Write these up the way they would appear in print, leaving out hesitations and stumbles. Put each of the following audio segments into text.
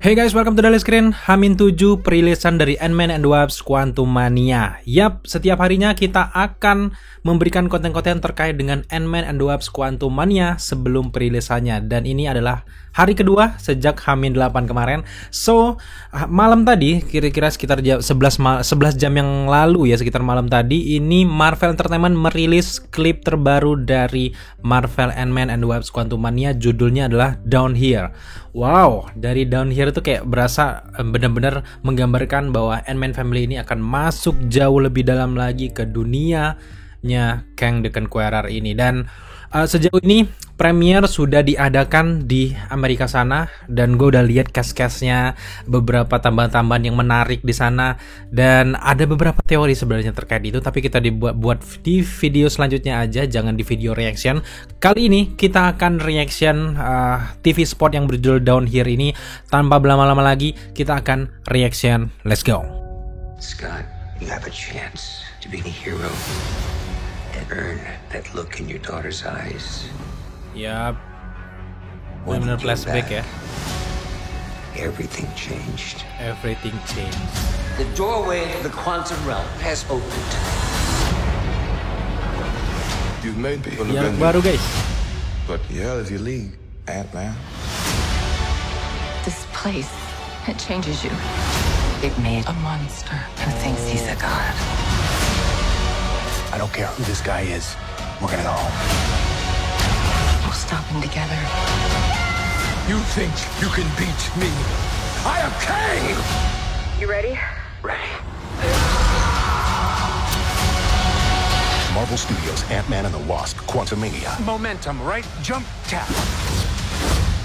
Hey guys, welcome to Daily Screen. Hamin 7 perilisan dari Ant-Man and the Wasp: Quantumania. Yap, setiap harinya kita akan memberikan konten-konten terkait dengan Ant-Man and the Wasp: Quantumania sebelum perilisannya. Dan ini adalah hari kedua sejak Hamin 8 kemarin. So, malam tadi, kira-kira sekitar jam 11 jam yang lalu ya, sekitar malam tadi, ini Marvel Entertainment merilis klip terbaru dari Marvel Ant-Man and the Wasp: Quantumania. Judulnya adalah Down Here. Wow, dari Down Here itu kayak berasa benar-benar menggambarkan bahwa Ant-Man Family ini akan masuk jauh lebih dalam lagi ke dunianya Kang the Conqueror ini. Dan sejauh ini premier sudah diadakan di Amerika sana, dan gue udah lihat cast-castnya, beberapa tambahan-tambahan yang menarik di sana, dan ada beberapa teori sebenarnya terkait itu, tapi kita dibuat di video selanjutnya aja, jangan di video reaction. Kali ini kita akan reaction TV spot yang berjudul Down Here ini. Tanpa berlama-lama lagi, kita akan reaction. Let's go. Scott, you have a chance to be the hero and earn that look in your daughter's eyes. Yap, benar-benar flashback ya. Everything changed. Everything changed. The doorway to the quantum realm has opened. You've made people Yang baru guys. but the hell is your league, Ant-Man? This place, it changes you. It made a monster who thinks he's a god. I don't care who this guy is. We're gonna go home. We'll stop him together. You think you can beat me? I am Kang! You ready? Ready. Marvel Studios' Ant-Man and the Wasp: Quantumania. Momentum, right? Jump, tap.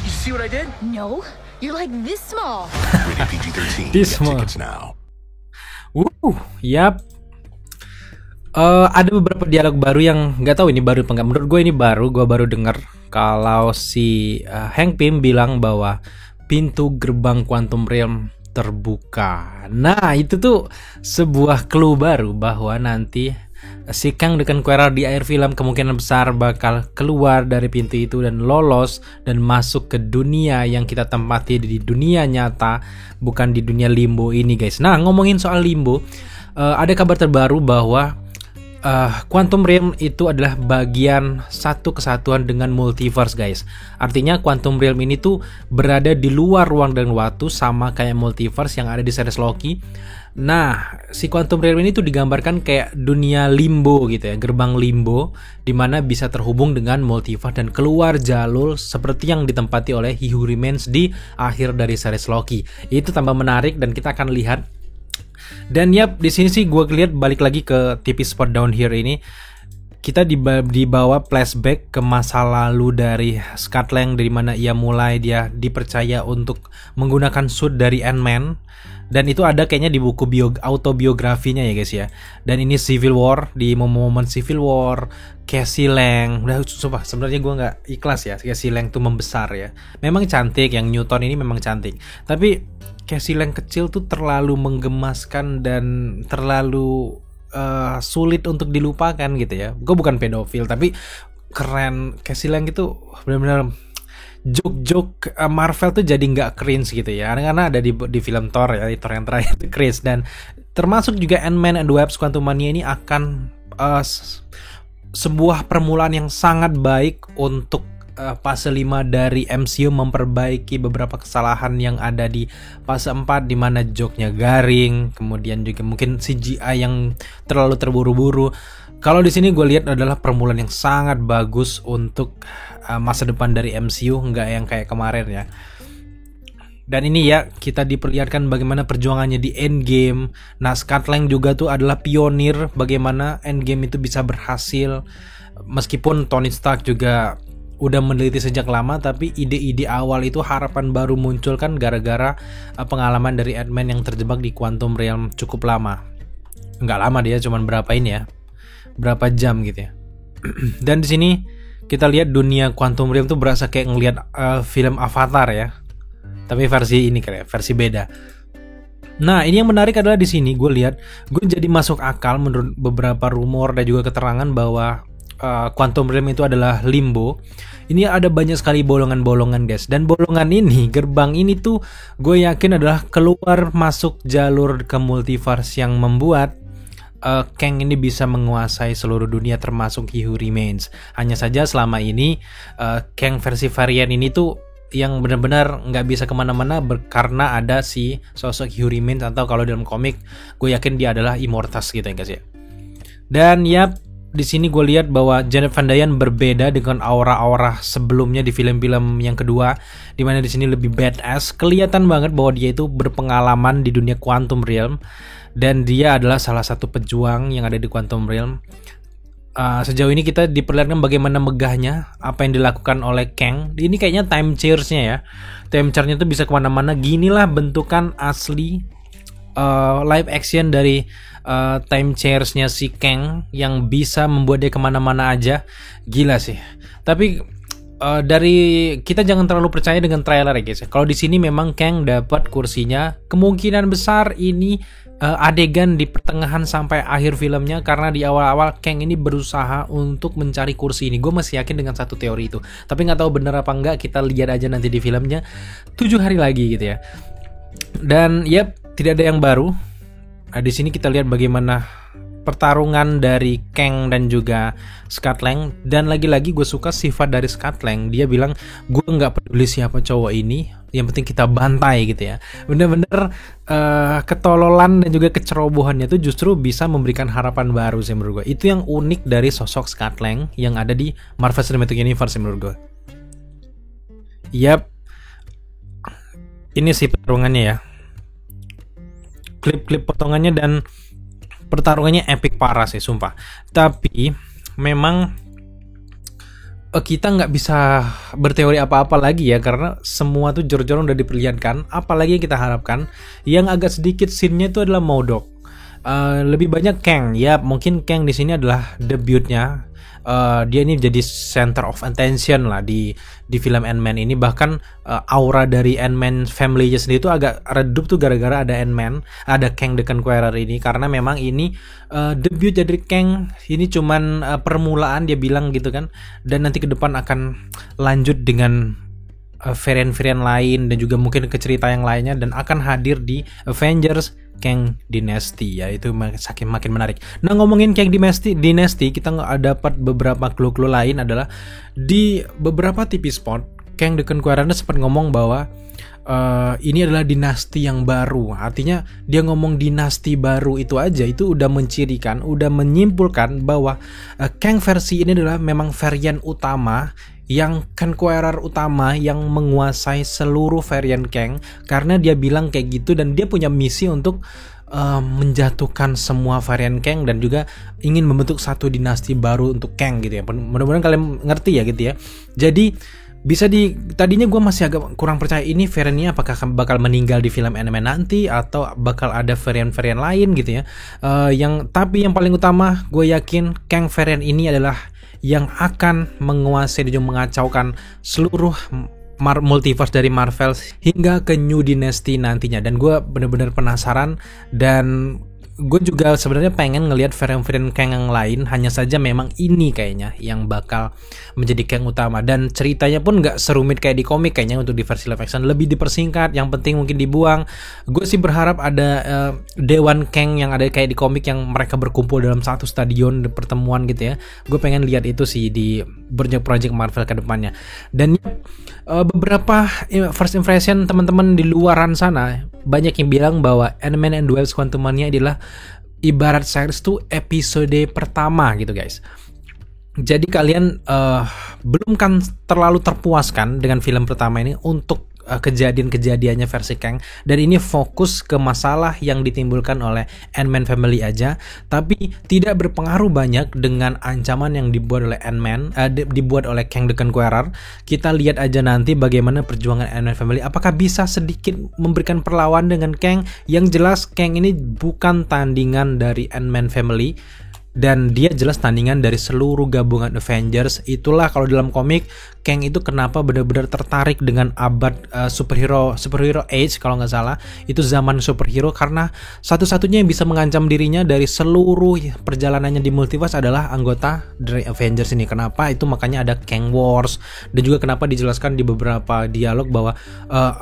You see what I did? No, you're like this small. Rated PG-13. This Get small. tickets now. Yap. Ada beberapa dialog baru yang nggak tahu ini baru apa nggak. Menurut gue ini baru. Gue baru dengar kalau si Hank Pym bilang bahwa pintu gerbang Quantum Realm terbuka. Nah, itu tuh sebuah clue baru bahwa nanti si Kang the Conqueror di akhir film kemungkinan besar bakal keluar dari pintu itu dan lolos dan masuk ke dunia yang kita tempati di dunia nyata, bukan di dunia limbo ini guys. Nah, ngomongin soal limbo, ada kabar terbaru bahwa Quantum Realm itu adalah bagian satu kesatuan dengan multiverse guys. Artinya Quantum Realm ini tuh berada di luar ruang dan waktu, sama kayak multiverse yang ada di series Loki. Nah, si Quantum Realm ini tuh digambarkan kayak dunia limbo gitu ya, gerbang limbo, dimana bisa terhubung dengan multiverse dan keluar jalur seperti yang ditempati oleh He Who Remains di akhir dari series Loki. Itu tambah menarik dan kita akan lihat. Dan yap, di sini sih gue lihat balik lagi ke TV spot Down Here ini, kita dibawa flashback ke masa lalu dari Scott Lang, dari mana ia mulai dia dipercaya untuk menggunakan suit dari Ant-Man. Dan itu ada kayaknya di buku autobiografinya ya guys ya. Dan ini Civil War, di momen Civil War, Cassie Lang, udah sumpah sebenarnya gue nggak ikhlas ya Cassie Lang tuh membesar ya. Memang cantik, yang Newton ini memang cantik, tapi Cassie Lang kecil tuh terlalu menggemaskan dan terlalu sulit untuk dilupakan gitu ya. Gue bukan pedofil, tapi keren. Cassie Lang itu benar-benar joke-joke Marvel tuh jadi nggak cringe gitu ya, karena ada di film Thor ya, Thor yang terakhir itu cringe. Dan termasuk juga Ant-Man and the Wasp: Quantumania ini akan sebuah permulaan yang sangat baik untuk fase 5 dari MCU memperbaiki beberapa kesalahan yang ada di fase 4, di mana joke-nya garing, kemudian juga mungkin CGI yang terlalu terburu-buru. Kalau di sini gue lihat adalah permulaan yang sangat bagus untuk masa depan dari MCU, nggak yang kayak kemarin ya. Dan ini ya, kita diperlihatkan bagaimana perjuangannya di Endgame. Nah, Scott Lang juga tuh adalah pionir bagaimana Endgame itu bisa berhasil. Meskipun Tony Stark juga udah meneliti sejak lama, tapi ide-ide awal itu harapan baru muncul kan gara-gara pengalaman dari Ant-Man yang terjebak di Quantum Realm cukup lama. Nggak lama dia, cuman berapa jam gitu ya. Dan di sini kita lihat dunia Quantum Realm tuh berasa kayak ngelihat film Avatar ya, tapi versi ini kayak versi beda. Nah, ini yang menarik adalah di sini gue lihat, gue jadi masuk akal menurut beberapa rumor dan juga keterangan bahwa Quantum Realm itu adalah limbo. Ini ada banyak sekali bolongan-bolongan guys. Dan bolongan ini, gerbang ini tuh gue yakin adalah keluar masuk jalur ke multiverse yang membuat Kang ini bisa menguasai seluruh dunia termasuk He Who Remains. Hanya saja selama ini Kang versi varian ini tuh yang benar-benar nggak bisa kemana-mana karena ada si sosok He Who Remains, atau kalau dalam komik gue yakin dia adalah Immortus gitu ya guys ya. Dan ya di sini gue lihat bahwa Janet Van Dyne berbeda dengan aura-aura sebelumnya di film-film yang kedua, di mana di sini lebih badass. Kelihatan banget bahwa dia itu berpengalaman di dunia Quantum Realm dan dia adalah salah satu pejuang yang ada di Quantum Realm. Sejauh ini kita diperlihatkan bagaimana megahnya apa yang dilakukan oleh Kang. Ini kayaknya time chair-nya ya. Time chair-nya tuh bisa kemana-mana. Ginilah bentukan asli live action dari time chairs-nya si Kang yang bisa membuat dia kemana-mana aja. Gila sih. Tapi dari kita jangan terlalu percaya dengan trailer ya guys. Kalau di sini memang Kang dapat kursinya, kemungkinan besar ini adegan di pertengahan sampai akhir filmnya, karena di awal-awal Kang ini berusaha untuk mencari kursi ini. Gue masih yakin dengan satu teori itu, tapi nggak tahu bener apa enggak. Kita lihat aja nanti di filmnya 7 hari lagi gitu ya. Dan ya tidak ada yang baru. Di sini kita lihat bagaimana pertarungan dari Kang dan juga Scott Lang. Dan lagi-lagi gue suka sifat dari Scott Lang. Dia bilang, gue nggak peduli siapa cowok ini, yang penting kita bantai gitu ya. Bener-bener ketololan dan juga kecerobohannya itu justru bisa memberikan harapan baru sih menurut gue. Itu yang unik dari sosok Scott Lang yang ada di Marvel Cinematic Universe menurut gue. Yap, ini sih pertarungannya ya. Klip-klip potongannya dan pertarungannya epic parah sih sumpah. Tapi memang kita nggak bisa berteori apa-apa lagi ya, karena semua tuh jor-joran udah diperlihatkan. Apalagi yang kita harapkan, yang agak sedikit scene-nya itu adalah MODOK. Lebih banyak Kang. Ya mungkin Kang di sini adalah debutnya. Dia ini jadi center of attention lah di film Ant-Man ini. Bahkan aura dari Ant-Man family-nya sendiri itu agak redup tuh gara-gara ada Ant-Man, ada Kang the Conqueror ini, karena memang ini debut dari Kang. Ini cuman permulaan dia bilang gitu kan, dan nanti ke depan akan lanjut dengan varian-varian lain dan juga mungkin ke cerita yang lainnya, dan akan hadir di Avengers Kang Dynasty ya. Itu makin menarik. Nah ngomongin Kang Dynasty, kita dapat beberapa clue-clue lain adalah di beberapa TV spot Kang the Conqueror sempat ngomong bahwa ini adalah dinasti yang baru. Artinya dia ngomong dinasti baru itu aja, itu udah mencirikan, udah menyimpulkan bahwa Kang versi ini adalah memang varian utama, yang Conqueror utama yang menguasai seluruh varian Kang, karena dia bilang kayak gitu, dan dia punya misi untuk menjatuhkan semua varian Kang dan juga ingin membentuk satu dinasti baru untuk Kang gitu ya. Mudah-mudahan kalian ngerti ya gitu ya. Jadi bisa tadinya gue masih agak kurang percaya ini variannya apakah bakal meninggal di film Ant-Man nanti atau bakal ada varian-varian lain gitu ya. Tapi yang paling utama gue yakin Kang varian ini adalah yang akan menguasai dan mengacaukan seluruh multiverse dari Marvel hingga ke New Dynasty nantinya. Dan gue bener-bener penasaran, dan gue juga sebenarnya pengen ngelihat varian-varian Kang yang lain. Hanya saja memang ini kayaknya yang bakal menjadi Kang utama, dan ceritanya pun nggak serumit kayak di komik kayaknya. Untuk di versi live action lebih dipersingkat, yang penting mungkin dibuang. Gue sih berharap ada Dewan Kang yang ada kayak di komik, yang mereka berkumpul dalam satu stadion pertemuan gitu ya. Gue pengen lihat itu sih di project Marvel ke depannya. Dan beberapa first impression teman-teman di luaran sana banyak yang bilang bahwa Ant-Man and the Wasp: Quantumania adalah ibarat series tuh episode pertama gitu guys. Jadi kalian belum kan terlalu terpuaskan dengan film pertama ini untuk kejadian-kejadiannya versi Kang, dan ini fokus ke masalah yang ditimbulkan oleh Ant-Man family aja, tapi tidak berpengaruh banyak dengan ancaman yang dibuat oleh Ant-Man, dibuat oleh Kang the Conqueror. Kita lihat aja nanti bagaimana perjuangan Ant-Man family, apakah bisa sedikit memberikan perlawan dengan Kang. Yang jelas Kang ini bukan tandingan dari Ant-Man family. dan dia jelas tandingan dari seluruh gabungan Avengers. Itulah kalau dalam komik Kang itu kenapa benar-benar tertarik dengan abad superhero age kalau nggak salah, itu zaman superhero, karena satu-satunya yang bisa mengancam dirinya dari seluruh perjalanannya di multiverse adalah anggota dari Avengers ini. Kenapa? Itu makanya ada Kang Wars, dan juga kenapa dijelaskan di beberapa dialog bahwa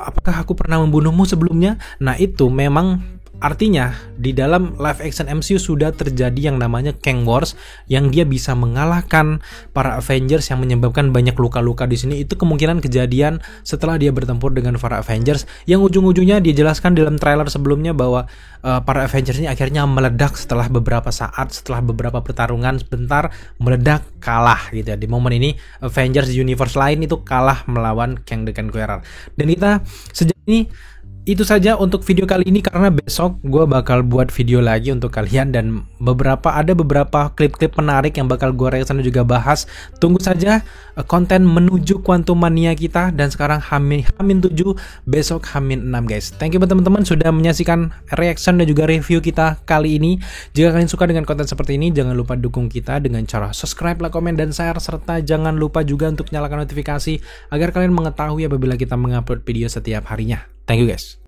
apakah aku pernah membunuhmu sebelumnya. Nah itu memang artinya di dalam live action MCU sudah terjadi yang namanya Kang Wars, yang dia bisa mengalahkan para Avengers yang menyebabkan banyak luka-luka di sini. Itu kemungkinan kejadian setelah dia bertempur dengan para Avengers, yang ujung-ujungnya dijelaskan dalam trailer sebelumnya bahwa para Avengers ini akhirnya meledak setelah beberapa saat, setelah beberapa pertarungan sebentar, meledak, kalah gitu ya. Di momen ini Avengers di universe lain itu kalah melawan Kang the Conqueror. Dan kita sejauh ini itu saja untuk video kali ini, karena besok gue bakal buat video lagi untuk kalian, dan ada beberapa klip-klip menarik yang bakal gue reaction dan juga bahas. Tunggu saja konten menuju Quantum Mania kita, dan sekarang Hamin 7, besok Hamin 6 guys. Thank you teman-teman sudah menyaksikan reaction dan juga review kita kali ini. Jika kalian suka dengan konten seperti ini, jangan lupa dukung kita dengan cara subscribe, like, komen, dan share, serta jangan lupa juga untuk nyalakan notifikasi agar kalian mengetahui apabila kita mengupload video setiap harinya. Thank you guys.